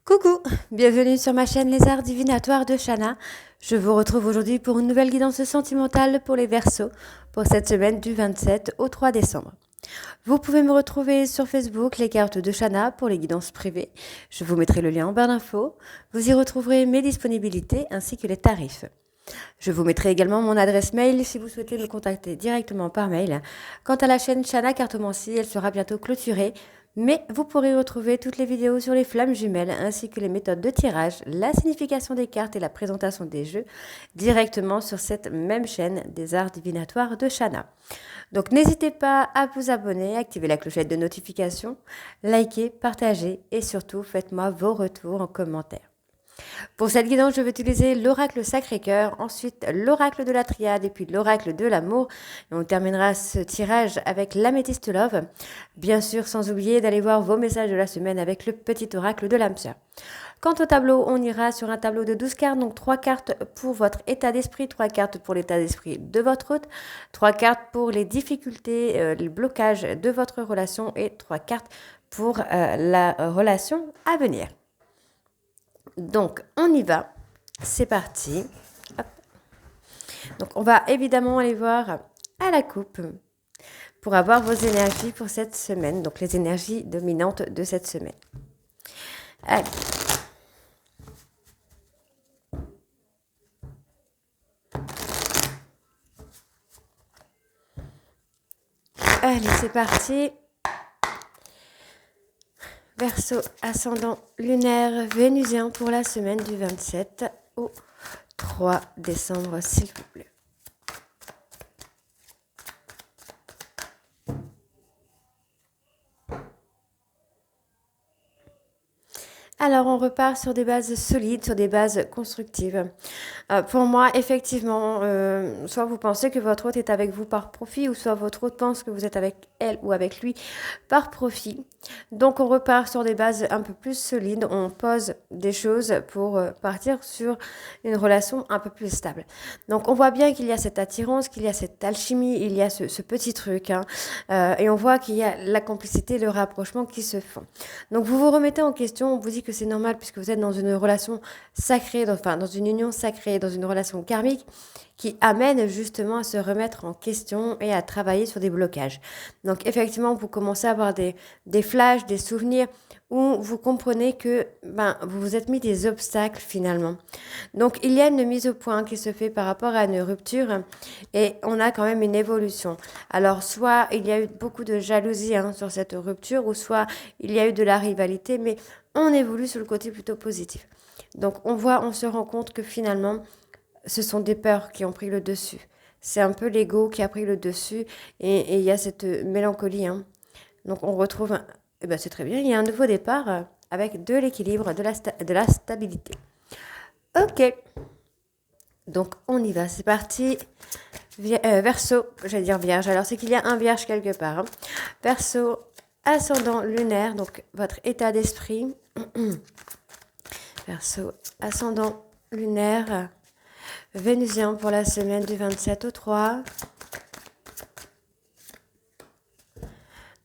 Coucou, bienvenue sur ma chaîne Les Arts Divinatoires de Shana. Je vous retrouve aujourd'hui pour une nouvelle guidance sentimentale pour les Verseaux pour cette semaine du 27 au 3 décembre. Vous pouvez me retrouver sur Facebook, les cartes de Shana pour les guidances privées. Je vous mettrai le lien en barre d'infos. Vous y retrouverez mes disponibilités ainsi que les tarifs. Je vous mettrai également mon adresse mail si vous souhaitez me contacter directement par mail. Quant à la chaîne Shana Cartomancie, elle sera bientôt clôturée, mais vous pourrez retrouver toutes les vidéos sur les flammes jumelles ainsi que les méthodes de tirage, la signification des cartes et la présentation des jeux directement sur cette même chaîne des arts divinatoires de Shana. Donc n'hésitez pas à vous abonner, activer la clochette de notification, liker, partager et surtout faites-moi vos retours en commentaire. Pour cette guidance, je vais utiliser l'oracle Sacré-Cœur, ensuite l'oracle de la Triade et puis l'oracle de l'amour. Et on terminera ce tirage avec l'améthyste love. Bien sûr, sans oublier d'aller voir vos messages de la semaine avec le petit oracle de l'âme sœur. Quant au tableau, on ira sur un tableau de 12 cartes, donc 3 cartes pour votre état d'esprit, 3 cartes pour l'état d'esprit de votre hôte, 3 cartes pour les difficultés, les blocages de votre relation et 3 cartes pour la relation à venir. Donc, on y va. C'est parti. Hop. Donc, on va évidemment aller voir à la coupe pour avoir vos énergies pour cette semaine. Donc, les énergies dominantes de cette semaine. Allez. Allez, c'est parti. Verseau, ascendant lunaire vénusien pour la semaine du 27 au 3 décembre, s'il vous plaît. Alors, on repart sur des bases solides, sur des bases constructives. Pour moi, effectivement, soit vous pensez que votre hôte est avec vous par profit, ou soit votre hôte pense que vous êtes avec elle ou avec lui par profit. Donc, on repart sur des bases un peu plus solides. On pose des choses pour partir sur une relation un peu plus stable. Donc, on voit bien qu'il y a cette attirance, qu'il y a cette alchimie, il y a ce petit truc. Et on voit qu'il y a la complicité, le rapprochement qui se font. Donc, vous vous remettez en question, on vous dit que c'est normal puisque vous êtes dans une relation sacrée, dans une union sacrée, dans une relation karmique qui amène justement à se remettre en question et à travailler sur des blocages. Donc effectivement, vous commencez à avoir des flashs, des souvenirs où vous comprenez que vous vous êtes mis des obstacles finalement. Donc il y a une mise au point qui se fait par rapport à une rupture et on a quand même une évolution. Alors soit il y a eu beaucoup de jalousie sur cette rupture ou soit il y a eu de la rivalité, mais on évolue sur le côté plutôt positif. Donc on se rend compte que finalement, ce sont des peurs qui ont pris le dessus. C'est un peu l'ego qui a pris le dessus et il y a cette mélancolie. Donc on retrouve, c'est très bien, il y a un nouveau départ avec de l'équilibre, de la stabilité. Ok, donc on y va, c'est parti. Verseau, j'allais dire vierge, alors c'est qu'il y a un vierge quelque part. Verseau, ascendant lunaire, donc votre état d'esprit. Verseau, ascendant lunaire, vénusien pour la semaine du 27 au 3.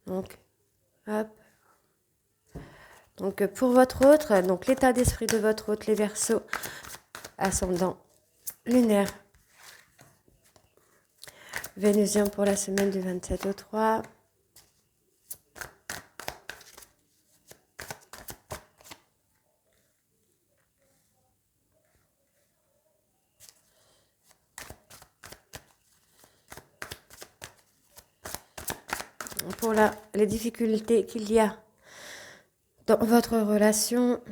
Donc, hop. Donc, pour votre autre, donc l'état d'esprit de votre autre, les Verseaux, ascendant lunaire, vénusien pour la semaine du 27 au 3. Pour les difficultés qu'il y a dans votre relation.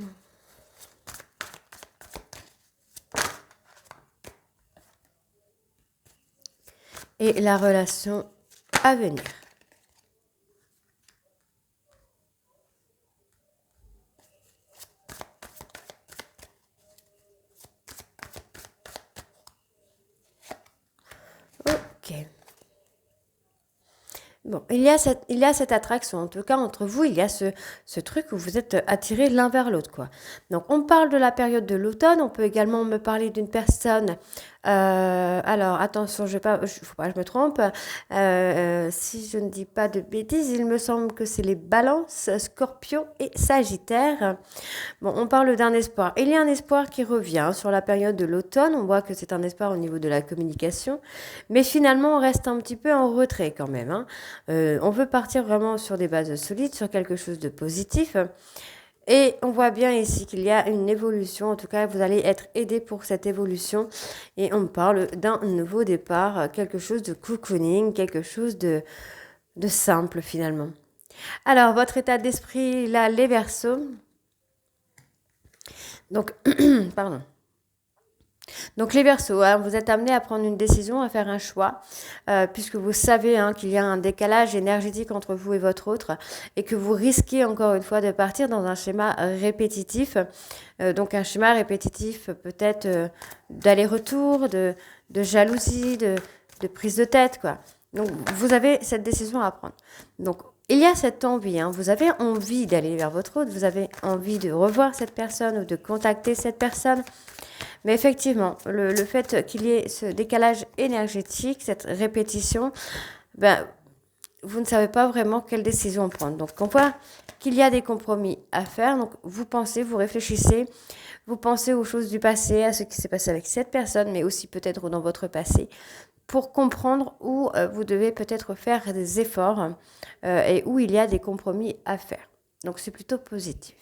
Et la relation à venir. Ok. Bon, il y a cette attraction, en tout cas entre vous, il y a ce truc où vous êtes attirés l'un vers l'autre, quoi. Donc on parle de la période de l'automne, on peut également me parler d'une personne Alors, attention, faut pas que je me trompe. Si je ne dis pas de bêtises, il me semble que c'est les balances, scorpions et sagittaires. Bon, on parle d'un espoir. Il y a un espoir qui revient sur la période de l'automne. On voit que c'est un espoir au niveau de la communication. Mais finalement, on reste un petit peu en retrait quand même, hein. On veut partir vraiment sur des bases solides, sur quelque chose de positif. Et on voit bien ici qu'il y a une évolution. En tout cas, vous allez être aidé pour cette évolution. Et on parle d'un nouveau départ, quelque chose de cocooning, quelque chose de simple finalement. Alors, votre état d'esprit, là, les Verseaux. Donc, pardon. Donc les Verseaux, hein, vous êtes amenés à prendre une décision, à faire un choix, puisque vous savez hein, qu'il y a un décalage énergétique entre vous et votre autre, et que vous risquez encore une fois de partir dans un schéma répétitif. Donc un schéma répétitif peut-être d'aller-retour, de jalousie, de prise de tête, quoi. Donc vous avez cette décision à prendre. Donc il y a cette envie, hein, vous avez envie d'aller vers votre autre, vous avez envie de revoir cette personne ou de contacter cette personne. Mais effectivement, le fait qu'il y ait ce décalage énergétique, cette répétition, ben, vous ne savez pas vraiment quelle décision prendre. Donc, on voit qu'il y a des compromis à faire. Donc, vous pensez, vous réfléchissez, vous pensez aux choses du passé, à ce qui s'est passé avec cette personne, mais aussi peut-être dans votre passé, pour comprendre où vous devez peut-être faire des efforts et où il y a des compromis à faire. Donc, c'est plutôt positif.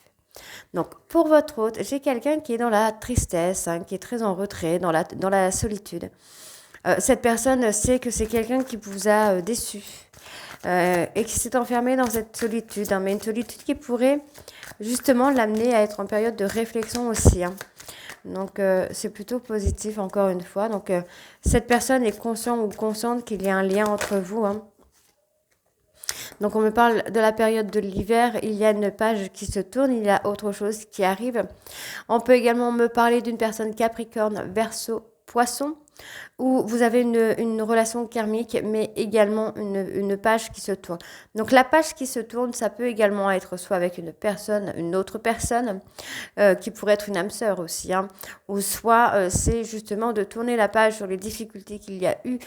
Donc, pour votre hôte, j'ai quelqu'un qui est dans la tristesse, hein, qui est très en retrait, dans la solitude. Cette personne sait que c'est quelqu'un qui vous a déçu et qui s'est enfermé dans cette solitude, hein, mais une solitude qui pourrait justement l'amener à être en période de réflexion aussi, hein. Donc, c'est plutôt positif, encore une fois. Donc, cette personne est consciente ou consciente qu'il y a un lien entre vous, hein. Donc on me parle de la période de l'hiver, il y a une page qui se tourne, il y a autre chose qui arrive. On peut également me parler d'une personne Capricorne, Verseau, Poisson, où vous avez une relation karmique, mais également une page qui se tourne. Donc la page qui se tourne, ça peut également être soit avec une autre personne, qui pourrait être une âme sœur aussi, hein, ou soit c'est justement de tourner la page sur les difficultés qu'il y a eu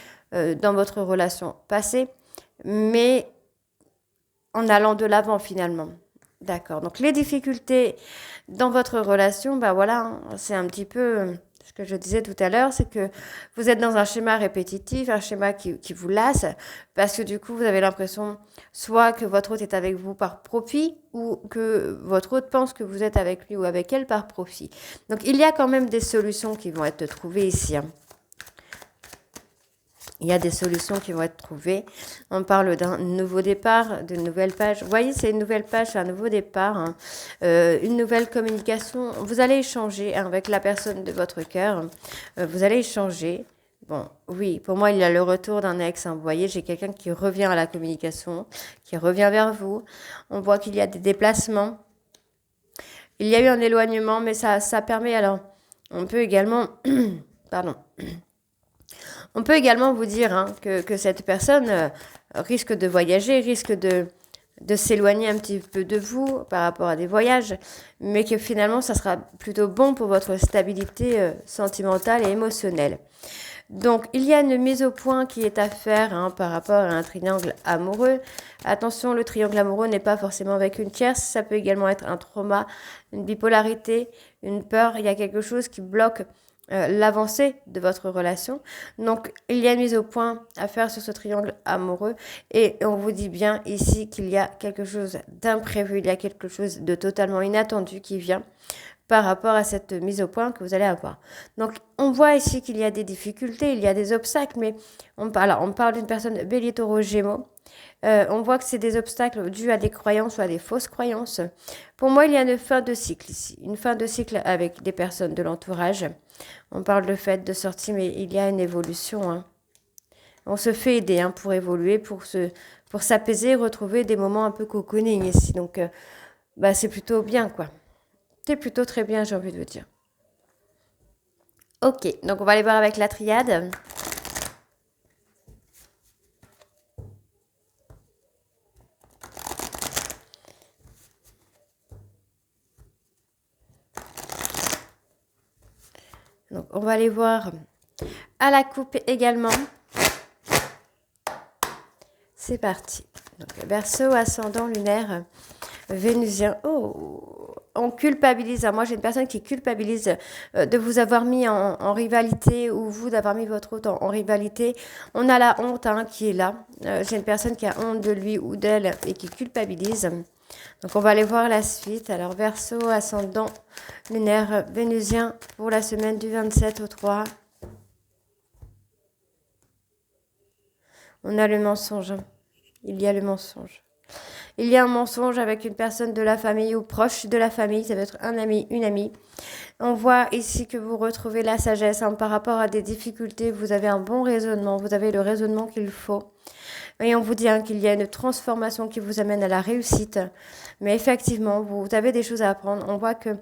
dans votre relation passée, mais en allant de l'avant finalement. D'accord. Donc les difficultés dans votre relation, bah voilà, hein, c'est un petit peu ce que je disais tout à l'heure, c'est que vous êtes dans un schéma répétitif, un schéma qui vous lasse, parce que du coup vous avez l'impression soit que votre hôte est avec vous par profit, ou que votre hôte pense que vous êtes avec lui ou avec elle par profit. Donc il y a quand même des solutions qui vont être trouvées ici, hein. Il y a des solutions qui vont être trouvées. On parle d'un nouveau départ, d'une nouvelle page. Vous voyez, c'est une nouvelle page, un nouveau départ, hein. Une nouvelle communication. Vous allez échanger avec la personne de votre cœur. Vous allez échanger. Bon, oui, pour moi, il y a le retour d'un ex, hein. Vous voyez, j'ai quelqu'un qui revient à la communication, qui revient vers vous. On voit qu'il y a des déplacements. Il y a eu un éloignement, mais ça permet alors... On peut également... Pardon. On peut également vous dire hein, que cette personne risque de voyager, risque de s'éloigner un petit peu de vous par rapport à des voyages, mais que finalement, ça sera plutôt bon pour votre stabilité sentimentale et émotionnelle. Donc, il y a une mise au point qui est à faire hein, par rapport à un triangle amoureux. Attention, le triangle amoureux n'est pas forcément avec une tierce, ça peut également être un trauma, une bipolarité, une peur. Il y a quelque chose qui bloque l'avancée de votre relation. Donc, il y a une mise au point à faire sur ce triangle amoureux et on vous dit bien ici qu'il y a quelque chose d'imprévu, il y a quelque chose de totalement inattendu qui vient par rapport à cette mise au point que vous allez avoir. Donc, on voit ici qu'il y a des difficultés, il y a des obstacles, mais on parle d'une personne Bélier, Taureau, Gémeaux. On voit que c'est des obstacles dus à des croyances ou à des fausses croyances. Pour moi, il y a une fin de cycle ici, une fin de cycle avec des personnes de l'entourage. On parle de fait de sortie, mais il y a une évolution, hein. On se fait aider hein, pour évoluer, pour s'apaiser, retrouver des moments un peu cocooning ici. Donc, bah, c'est plutôt bien, quoi. C'est plutôt très bien, j'ai envie de vous dire. Ok, donc on va aller voir avec la triade. Donc, on va aller voir à la coupe également. C'est parti. Donc, Verseau, ascendant lunaire, vénusien. Oh, on culpabilise. Moi, j'ai une personne qui culpabilise de vous avoir mis en rivalité ou vous d'avoir mis votre hôte en rivalité. On a la honte qui est là. J'ai une personne qui a honte de lui ou d'elle et qui culpabilise. Donc, on va aller voir la suite. Alors, Verseau, ascendant lunaire, vénusien pour la semaine du 27 au 3. On a le mensonge. Il y a le mensonge. Il y a un mensonge avec une personne de la famille ou proche de la famille. Ça peut être un ami, une amie. On voit ici que vous retrouvez la sagesse par rapport à des difficultés. Vous avez un bon raisonnement. Vous avez le raisonnement qu'il faut. Et on vous dit qu'il y a une transformation qui vous amène à la réussite. Mais effectivement, vous avez des choses à apprendre. On voit que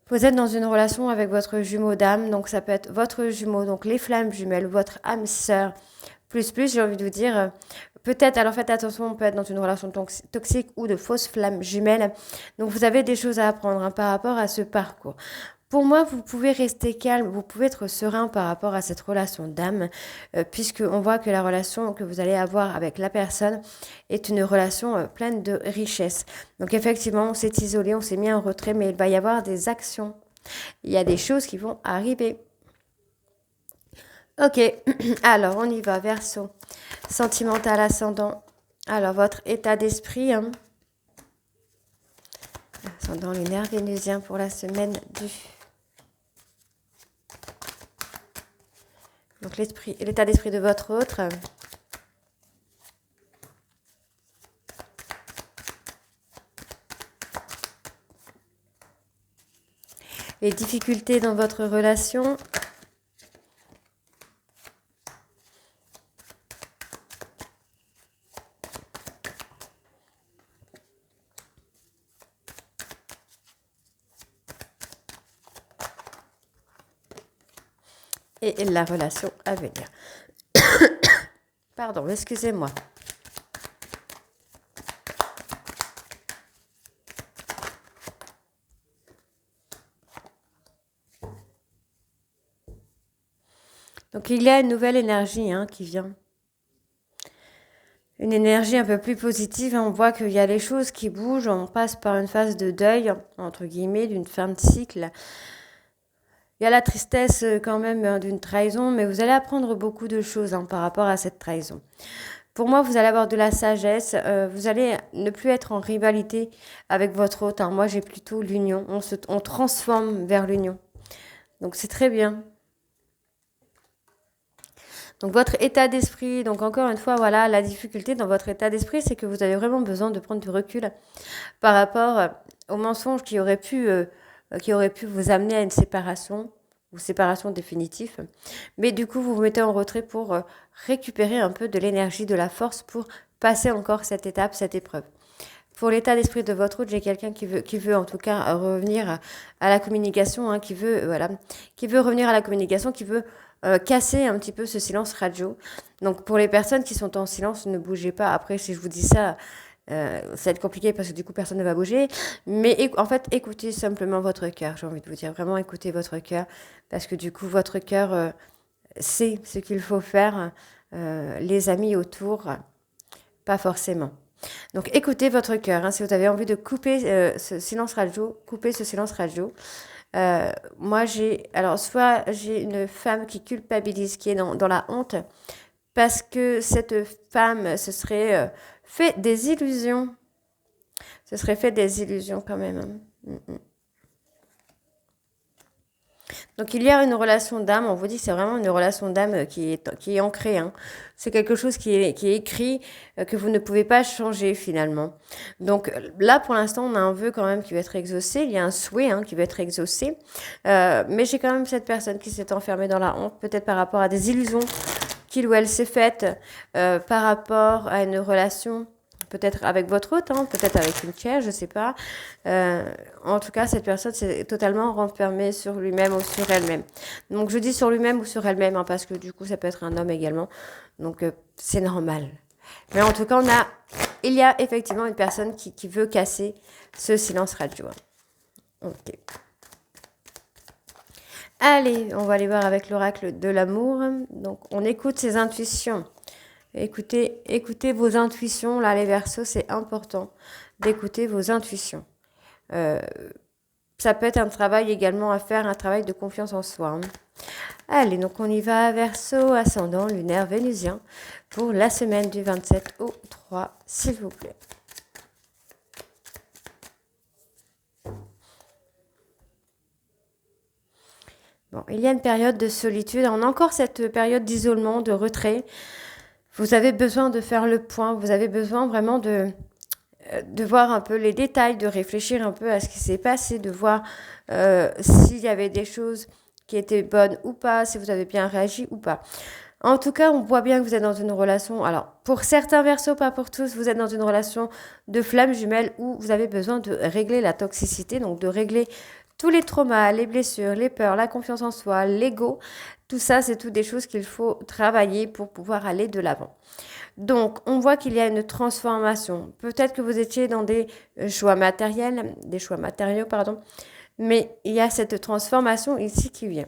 vous êtes dans une relation avec votre jumeau d'âme. Donc ça peut être votre jumeau, donc les flammes jumelles, votre âme sœur. Plus, j'ai envie de vous dire, peut-être, alors faites attention, on peut être dans une relation toxique ou de fausses flammes jumelles. Donc, vous avez des choses à apprendre par rapport à ce parcours. Pour moi, vous pouvez rester calme, vous pouvez être serein par rapport à cette relation d'âme, puisqu'on voit que la relation que vous allez avoir avec la personne est une relation pleine de richesse. Donc, effectivement, on s'est isolé, on s'est mis en retrait, mais il va y avoir des actions. Il y a des choses qui vont arriver. Ok, alors on y va, Verseau. Sentimental ascendant. Alors, votre état d'esprit. Ascendant lunaire vénusien pour la semaine du... Donc, l'état d'esprit de votre autre. Les difficultés dans votre relation. Et la relation à venir. Pardon, excusez-moi. Donc, il y a une nouvelle énergie qui vient. Une énergie un peu plus positive. On voit qu'il y a les choses qui bougent. On passe par une phase de deuil, entre guillemets, d'une fin de cycle. Il y a la tristesse quand même d'une trahison, mais vous allez apprendre beaucoup de choses par rapport à cette trahison. Pour moi, vous allez avoir de la sagesse. Vous allez ne plus être en rivalité avec votre hôte. Moi, j'ai plutôt l'union. On transforme vers l'union. Donc, c'est très bien. Donc, votre état d'esprit, donc encore une fois, voilà, la difficulté dans votre état d'esprit, c'est que vous avez vraiment besoin de prendre du recul par rapport aux mensonges qui auraient pu vous amener à une séparation ou séparation définitive. Mais du coup, vous vous mettez en retrait pour récupérer un peu de l'énergie, de la force pour passer encore cette étape, cette épreuve. Pour l'état d'esprit de votre hôte, j'ai quelqu'un qui veut en tout cas revenir à la communication, qui veut revenir à la communication, qui veut casser un petit peu ce silence radio. Donc pour les personnes qui sont en silence, ne bougez pas. Après, si je vous dis ça, ça va être compliqué parce que du coup, personne ne va bouger. Mais en fait, écoutez simplement votre cœur. J'ai envie de vous dire, vraiment écoutez votre cœur. Parce que du coup, votre cœur sait ce qu'il faut faire. Les amis autour, pas forcément. Donc écoutez votre cœur. Si vous avez envie de couper ce silence radio, coupez ce silence radio. Moi, soit j'ai une femme qui culpabilise, qui est dans la honte, parce que cette femme se serait fait des illusions. Se serait fait des illusions quand même. Donc il y a une relation d'âme, on vous dit que c'est vraiment une relation d'âme qui est ancrée. C'est quelque chose qui est écrit, que vous ne pouvez pas changer finalement. Donc là pour l'instant on a un vœu quand même qui va être exaucé, il y a un souhait qui va être exaucé. Mais j'ai quand même cette personne qui s'est enfermée dans la honte, peut-être par rapport à des illusions qu'il ou elle s'est faite, par rapport à une relation peut-être avec votre hôte, peut-être avec une tiers, je ne sais pas. En tout cas, cette personne s'est totalement renfermée sur lui-même ou sur elle-même. Donc, je dis sur lui-même ou sur elle-même, parce que du coup, ça peut être un homme également. Donc, c'est normal. Mais en tout cas, il y a effectivement une personne qui veut casser ce silence radio. Ok. Allez, on va aller voir avec l'oracle de l'amour. Donc, on écoute ses intuitions. Écoutez vos intuitions. Là, les Verseaux, c'est important d'écouter vos intuitions. Euh, Ça peut être un travail également à faire, un travail de confiance en soi. Hein. Allez, donc on y va, Verseau, ascendant, lunaire, vénusien, pour la semaine du 27 au 3, s'il vous plaît. Bon, il y a une période de solitude, on a encore cette période d'isolement, de retrait. Vous avez besoin de faire le point, vous avez besoin vraiment de voir un peu les détails, de réfléchir un peu à ce qui s'est passé, de voir s'il y avait des choses qui étaient bonnes ou pas, si vous avez bien réagi ou pas. En tout cas, on voit bien que vous êtes dans une relation, alors pour certains Verseaux, pas pour tous, vous êtes dans une relation de flamme jumelle où vous avez besoin de régler la toxicité, donc de régler tous les traumas, les blessures, les peurs, la confiance en soi, l'ego. Tout ça, c'est toutes des choses qu'il faut travailler pour pouvoir aller de l'avant. Donc, on voit qu'il y a une transformation. Peut-être que vous étiez dans des choix matériels, des choix matériaux, pardon, mais il y a cette transformation ici qui vient.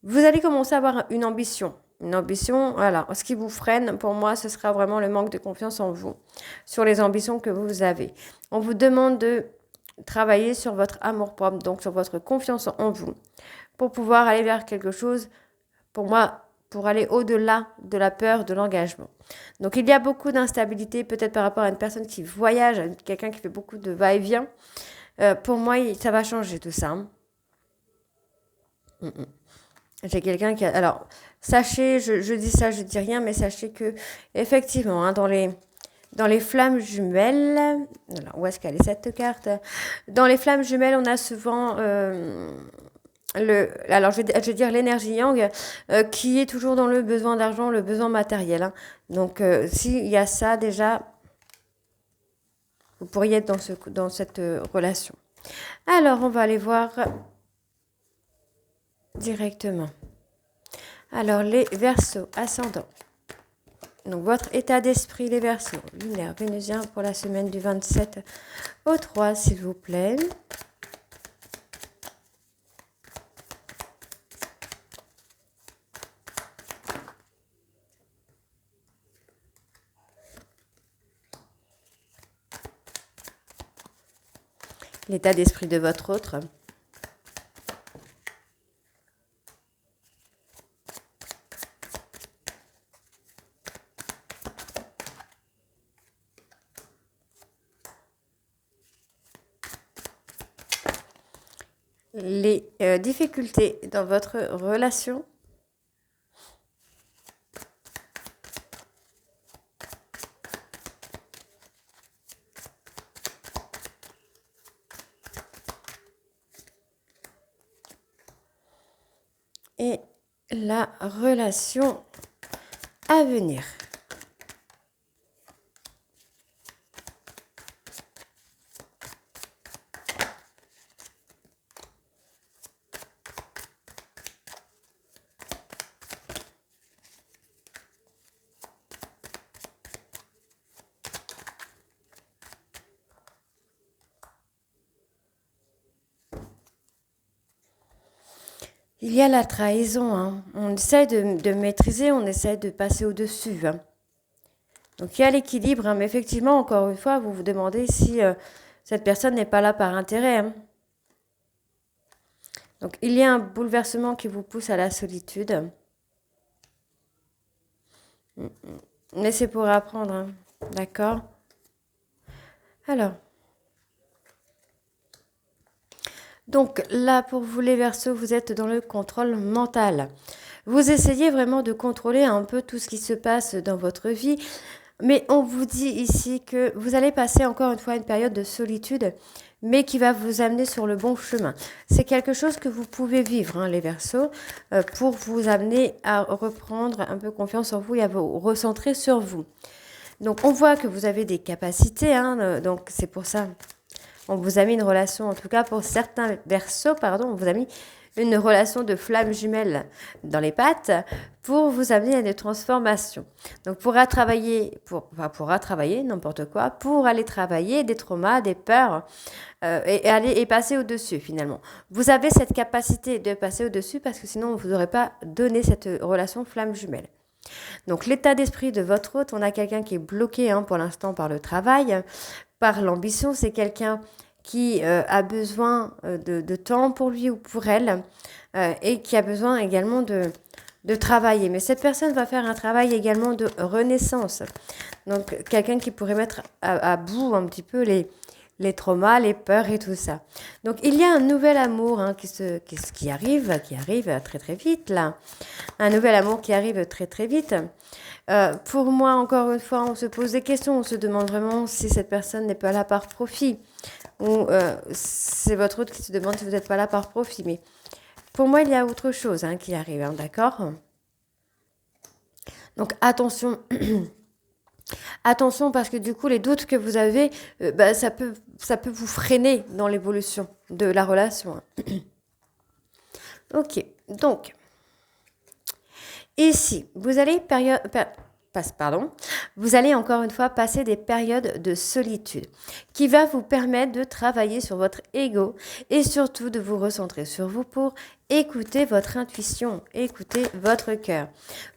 Vous allez commencer à avoir une ambition. Une ambition, voilà. Ce qui vous freine, pour moi, ce sera vraiment le manque de confiance en vous, sur les ambitions que vous avez. On vous demande de travailler sur votre amour-propre, donc sur votre confiance en vous, pour pouvoir aller vers quelque chose, pour moi, pour aller au-delà de la peur de l'engagement. Donc, il y a beaucoup d'instabilité, peut-être par rapport à une personne qui voyage, à quelqu'un qui fait beaucoup de va-et-vient. Pour moi, ça va changer tout ça. J'ai quelqu'un qui a... Alors, sachez, je dis ça, je dis rien, mais sachez que, effectivement, hein, dans les flammes jumelles, alors, où est-ce qu'elle est cette carte? Dans les flammes jumelles, on a souvent alors je vais dire l'énergie yang qui est toujours dans le besoin d'argent, le besoin matériel. Hein. Donc, s'il y a ça déjà, vous pourriez être dans cette relation. Alors, on va aller voir directement. Alors, les Verseaux, ascendant. Donc, votre état d'esprit, les Verseaux, lunaire, vénusien, pour la semaine du 27 au 3, s'il vous plaît. L'état d'esprit de votre autre. Les difficultés dans votre relation. Et la relation à venir. Il y a la trahison. Hein. On essaie de maîtriser, on essaie de passer au-dessus. Hein. Donc il y a l'équilibre, hein, mais effectivement, encore une fois, vous vous demandez si cette personne n'est pas là par intérêt. Hein. Donc il y a un bouleversement qui vous pousse à la solitude. Mais c'est pour apprendre, hein. D'accord? Alors. Donc là, pour vous les Verseaux, vous êtes dans le contrôle mental. Vous essayez vraiment de contrôler un peu tout ce qui se passe dans votre vie. Mais on vous dit ici que vous allez passer encore une fois une période de solitude, mais qui va vous amener sur le bon chemin. C'est quelque chose que vous pouvez vivre, hein, les Verseaux, pour vous amener à reprendre un peu confiance en vous et à vous recentrer sur vous. Donc on voit que vous avez des capacités, hein, donc c'est pour ça. On vous a mis une relation, en tout cas pour certains Verseaux, pardon, on vous a mis une relation de flamme jumelle dans les pattes pour vous amener à des transformations. Donc, pourra travailler, pourra travailler n'importe quoi, pour aller travailler des traumas, des peurs et passer au-dessus finalement. Vous avez cette capacité de passer au-dessus parce que sinon, vous n'aurez pas donné cette relation flamme jumelle. Donc, l'état d'esprit de votre hôte, on a quelqu'un qui est bloqué pour l'instant par le travail, par l'ambition. C'est quelqu'un qui a besoin de temps pour lui ou pour elle et qui a besoin également de travailler. Mais cette personne va faire un travail également de renaissance. Donc, quelqu'un qui pourrait mettre à bout un petit peu les traumas, les peurs et tout ça. Donc, il y a un nouvel amour qui arrive très très vite là. Un nouvel amour qui arrive très très vite. Pour moi, encore une fois, on se pose des questions. On se demande vraiment si cette personne n'est pas là par profit. Ou c'est votre autre qui se demande si vous n'êtes pas là par profit. Mais pour moi, il y a autre chose qui arrive, d'accord ? Donc, attention. Attention parce que du coup, les doutes que vous avez, ça peut vous freiner dans l'évolution de la relation. Ok, donc, ici, vous allez vous allez encore une fois passer des périodes de solitude qui va vous permettre de travailler sur votre ego et surtout de vous recentrer sur vous pour écouter votre intuition, écouter votre cœur.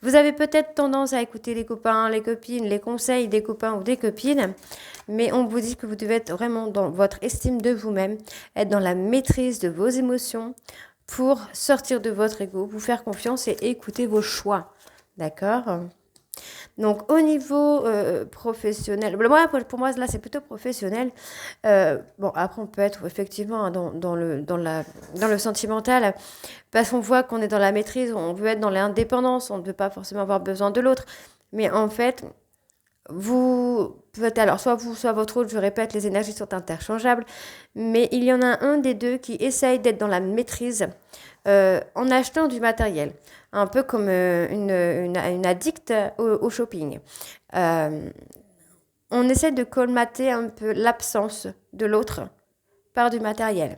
Vous avez peut-être tendance à écouter les copains, les copines, les conseils des copains ou des copines, mais on vous dit que vous devez être vraiment dans votre estime de vous-même, être dans la maîtrise de vos émotions pour sortir de votre ego, vous faire confiance et écouter vos choix. D'accord ? Donc, au niveau professionnel, pour moi, là, c'est plutôt professionnel. Bon, après, on peut être effectivement dans le sentimental, parce qu'on voit qu'on est dans la maîtrise, on veut être dans l'indépendance, on ne veut pas forcément avoir besoin de l'autre. Mais en fait, vous pouvez, alors soit vous, soit votre autre, je répète, les énergies sont interchangeables, mais il y en a un des deux qui essaye d'être dans la maîtrise en achetant du matériel, un peu comme une addicte au shopping. On essaie de colmater un peu l'absence de l'autre par du matériel.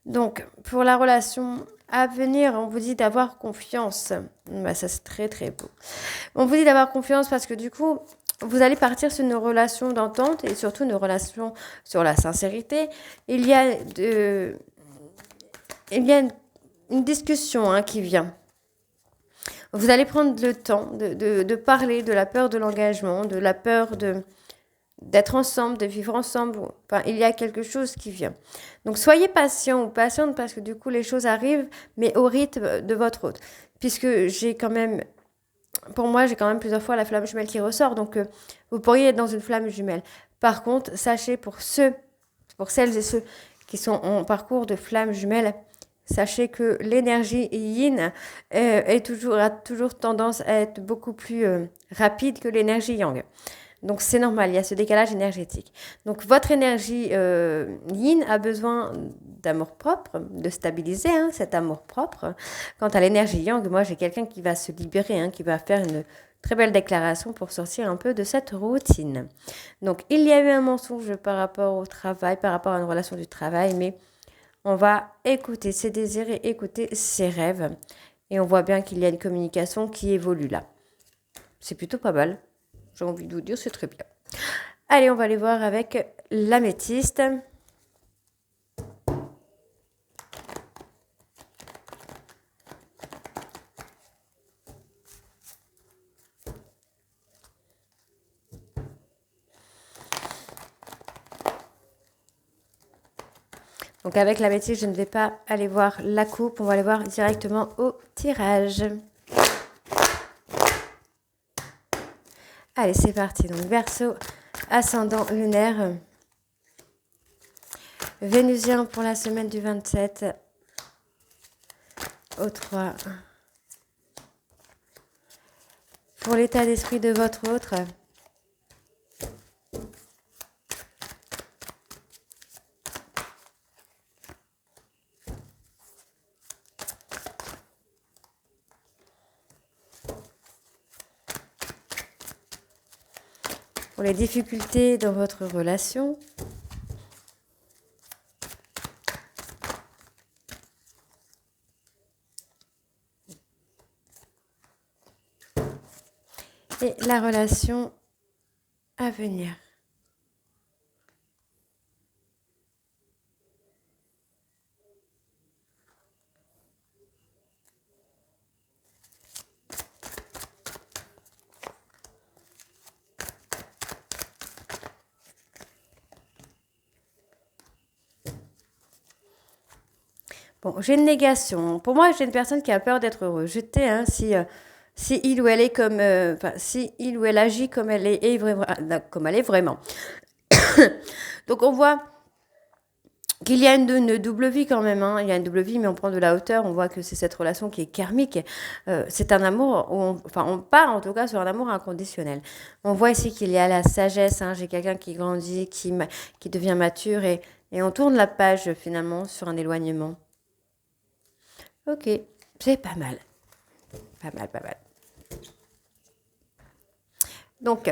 Donc, pour la relation à venir, on vous dit d'avoir confiance. Ça, c'est très, très beau. On vous dit d'avoir confiance parce que du coup, vous allez partir sur une relation d'entente et surtout une relation sur la sincérité. Il y a une discussion qui vient. Vous allez prendre le temps de parler de la peur de l'engagement, de la peur d'être ensemble, de vivre ensemble. Enfin, il y a quelque chose qui vient. Donc, soyez patient ou patiente parce que du coup, les choses arrivent, mais au rythme de votre hôte. Puisque pour moi, j'ai quand même plusieurs fois la flamme jumelle qui ressort. Donc, vous pourriez être dans une flamme jumelle. Par contre, sachez pour celles et ceux qui sont en parcours de flamme jumelle, sachez que l'énergie yin a toujours tendance à être beaucoup plus rapide que l'énergie yang. Donc, c'est normal, il y a ce décalage énergétique. Donc, votre énergie yin a besoin d'amour-propre, de stabiliser cet amour-propre. Quant à l'énergie yang, moi, j'ai quelqu'un qui va se libérer, qui va faire une très belle déclaration pour sortir un peu de cette routine. Donc, il y a eu un mensonge par rapport au travail, par rapport à une relation du travail, mais on va écouter ses désirs et écouter ses rêves. Et on voit bien qu'il y a une communication qui évolue là. C'est plutôt pas mal. J'ai envie de vous dire, c'est très bien. Allez, on va aller voir avec l'améthyste. Donc avec l'améthyste, je ne vais pas aller voir la coupe, on va aller voir directement au tirage. Allez, c'est parti. Donc Verseau, ascendant lunaire, vénusien pour la semaine du 27 au 3. Pour l'état d'esprit de votre autre, pour les difficultés dans votre relation, et la relation à venir. Bon, j'ai une négation. Pour moi, j'ai une personne qui a peur d'être rejetée, hein, si il ou elle est comme, enfin, si il ou elle agit comme comme elle est vraiment. Donc, on voit qu'il y a une double vie quand même, hein. Il y a une double vie, mais on prend de la hauteur. On voit que c'est cette relation qui est karmique. C'est un amour, enfin, on part en tout cas sur un amour inconditionnel. On voit ici qu'il y a la sagesse, hein. J'ai quelqu'un qui grandit, qui devient mature et on tourne la page finalement sur un éloignement. Ok, c'est pas mal. Pas mal, pas mal. Donc,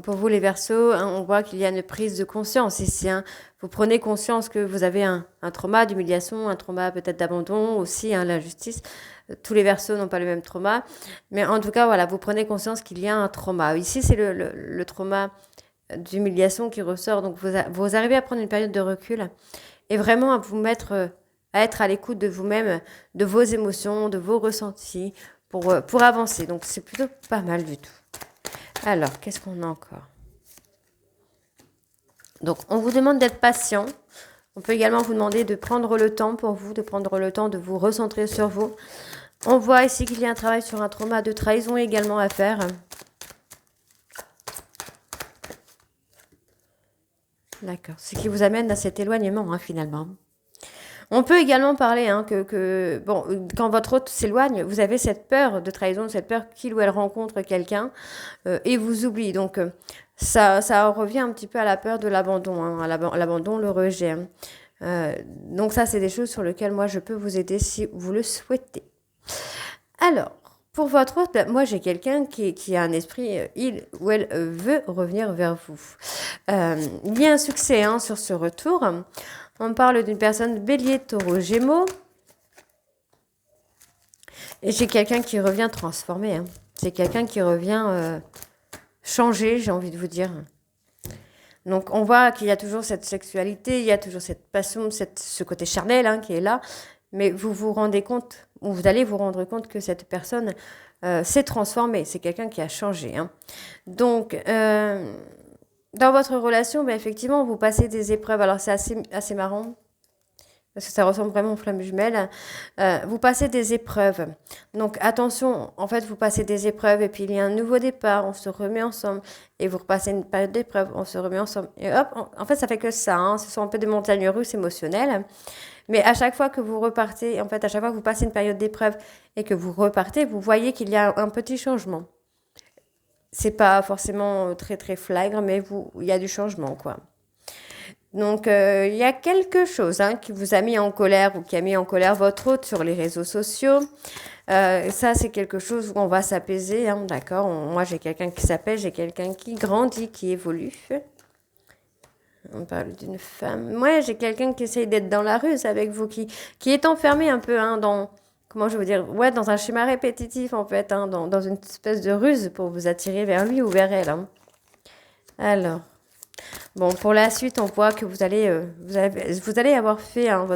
pour vous les Verseaux, hein, on voit qu'il y a une prise de conscience ici, hein. Vous prenez conscience que vous avez un trauma d'humiliation, un trauma peut-être d'abandon aussi, hein, l'injustice. Tous les Verseaux n'ont pas le même trauma. Mais en tout cas, voilà, vous prenez conscience qu'il y a un trauma. Ici, c'est le trauma d'humiliation qui ressort. Donc, vous arrivez à prendre une période de recul et vraiment à vous mettre, à être à l'écoute de vous-même, de vos émotions, de vos ressentis pour avancer. Donc, c'est plutôt pas mal du tout. Alors, qu'est-ce qu'on a encore? Donc, on vous demande d'être patient. On peut également vous demander de prendre le temps pour vous, de prendre le temps de vous recentrer sur vous. On voit ici qu'il y a un travail sur un trauma de trahison également à faire. D'accord. Ce qui vous amène à cet éloignement, hein, finalement. On peut également parler bon, quand votre hôte s'éloigne, vous avez cette peur de trahison, cette peur qu'il ou elle rencontre quelqu'un et vous oublie. Donc, ça revient un petit peu à la peur de l'abandon, hein, à l'abandon, le rejet, hein. Donc, ça, c'est des choses sur lesquelles moi, je peux vous aider si vous le souhaitez. Alors, pour votre hôte, moi, j'ai quelqu'un qui a un esprit, il ou elle veut revenir vers vous. Il y a un succès, hein, sur ce retour. On parle d'une personne bélier, taureau, gémeaux. Et j'ai quelqu'un qui revient transformé, hein. C'est quelqu'un qui revient changé, j'ai envie de vous dire. Donc, on voit qu'il y a toujours cette sexualité, il y a toujours cette passion, ce côté charnel, hein, qui est là. Mais vous vous rendez compte, ou vous allez vous rendre compte que cette personne s'est transformée. C'est quelqu'un qui a changé, hein. Donc, dans votre relation, ben, effectivement, vous passez des épreuves. Alors, c'est assez marrant, parce que ça ressemble vraiment aux flammes jumelles. Vous passez des épreuves. Donc, attention, en fait, vous passez des épreuves, et puis il y a un nouveau départ, on se remet ensemble, et vous repassez une période d'épreuve, on se remet ensemble. Et hop, en fait, ça fait que ça, hein. Ce sont un peu des montagnes russes émotionnelles. Mais à chaque fois que vous repartez, en fait, à chaque fois que vous passez une période d'épreuve et que vous repartez, vous voyez qu'il y a un petit changement. C'est pas forcément très très flagrant, mais il y a du changement, quoi. Donc, il y a quelque chose, hein, qui vous a mis en colère ou qui a mis en colère votre hôte sur les réseaux sociaux. Ça, c'est quelque chose où on va s'apaiser, hein, d'accord. Moi, j'ai quelqu'un qui s'apaise, j'ai quelqu'un qui grandit, qui évolue. On parle d'une femme. Moi, j'ai quelqu'un qui essaye d'être dans la ruse avec vous, qui est enfermé un peu, hein, comment je veux dire, ouais, dans un schéma répétitif, en fait, hein, dans une espèce de ruse pour vous attirer vers lui ou vers elle, hein. Alors, bon, pour la suite, on voit que vous allez avoir fait, hein,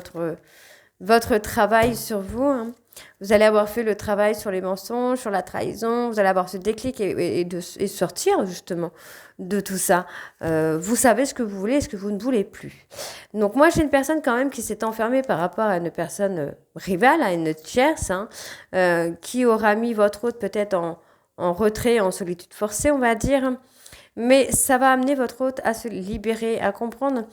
votre travail sur vous, hein. Vous allez avoir fait le travail sur les mensonges, sur la trahison. Vous allez avoir ce déclic et sortir justement de tout ça. Vous savez ce que vous voulez et ce que vous ne voulez plus. Donc moi, j'ai une personne quand même qui s'est enfermée par rapport à une personne rivale, à une tierce, hein, qui aura mis votre hôte peut-être en retrait, en solitude forcée, on va dire. Mais ça va amener votre hôte à se libérer, à comprendre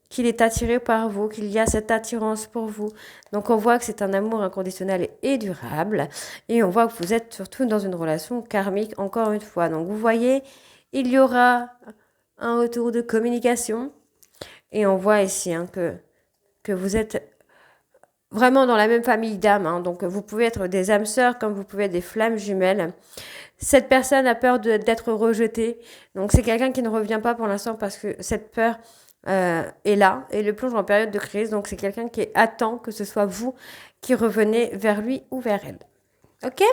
qu'il est attiré par vous, qu'il y a cette attirance pour vous. Donc on voit que c'est un amour inconditionnel et durable. Et on voit que vous êtes surtout dans une relation karmique, encore une fois. Donc vous voyez, il y aura un retour de communication. Et on voit ici, hein, que vous êtes vraiment dans la même famille d'âmes, hein. Donc vous pouvez être des âmes sœurs comme vous pouvez être des flammes jumelles. Cette personne a peur d'être rejetée. Donc c'est quelqu'un qui ne revient pas pour l'instant parce que cette peur est là et le plonge en période de crise. Donc c'est quelqu'un qui attend que ce soit vous qui revenez vers lui ou vers elle. Ok ?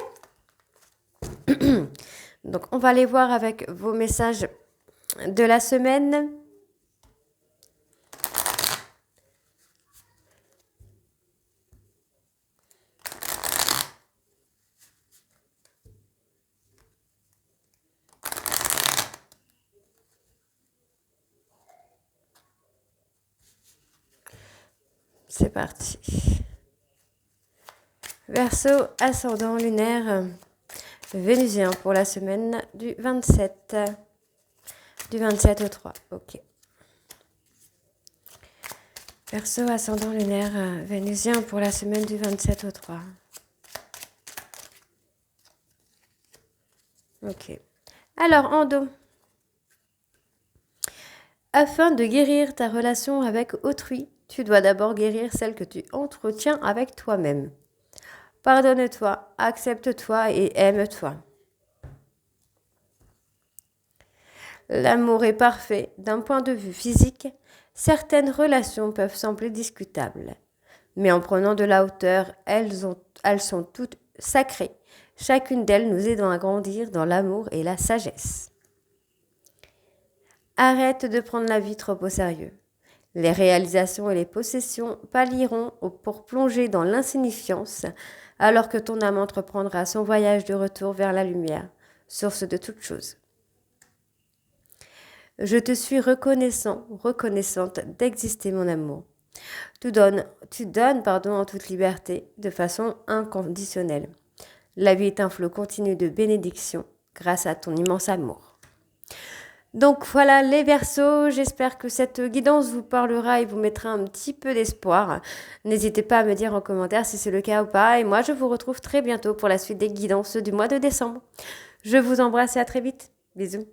Donc, on va aller voir avec vos messages de la semaine. C'est parti. Verseau, ascendant lunaire, vénusien pour la semaine du 27. Du 27 au 3, ok. Verseau, ascendant lunaire, vénusien pour la semaine du 27 au 3. Ok. Alors, en dos. Afin de guérir ta relation avec autrui, tu dois d'abord guérir celle que tu entretiens avec toi-même. Pardonne-toi, accepte-toi et aime-toi. L'amour est parfait. D'un point de vue physique, certaines relations peuvent sembler discutables. Mais en prenant de la hauteur, elles sont toutes sacrées. Chacune d'elles nous aidant à grandir dans l'amour et la sagesse. Arrête de prendre la vie trop au sérieux. Les réalisations et les possessions pallieront pour plonger dans l'insignifiance, alors que ton âme entreprendra son voyage de retour vers la lumière, source de toutes choses. Je te suis reconnaissante d'exister, mon amour. Tu donnes en toute liberté, de façon inconditionnelle. La vie est un flot continu de bénédictions grâce à ton immense amour. Donc voilà les Verseaux, j'espère que cette guidance vous parlera et vous mettra un petit peu d'espoir. N'hésitez pas à me dire en commentaire si c'est le cas ou pas. Et moi, je vous retrouve très bientôt pour la suite des guidances du mois de décembre. Je vous embrasse et à très vite. Bisous.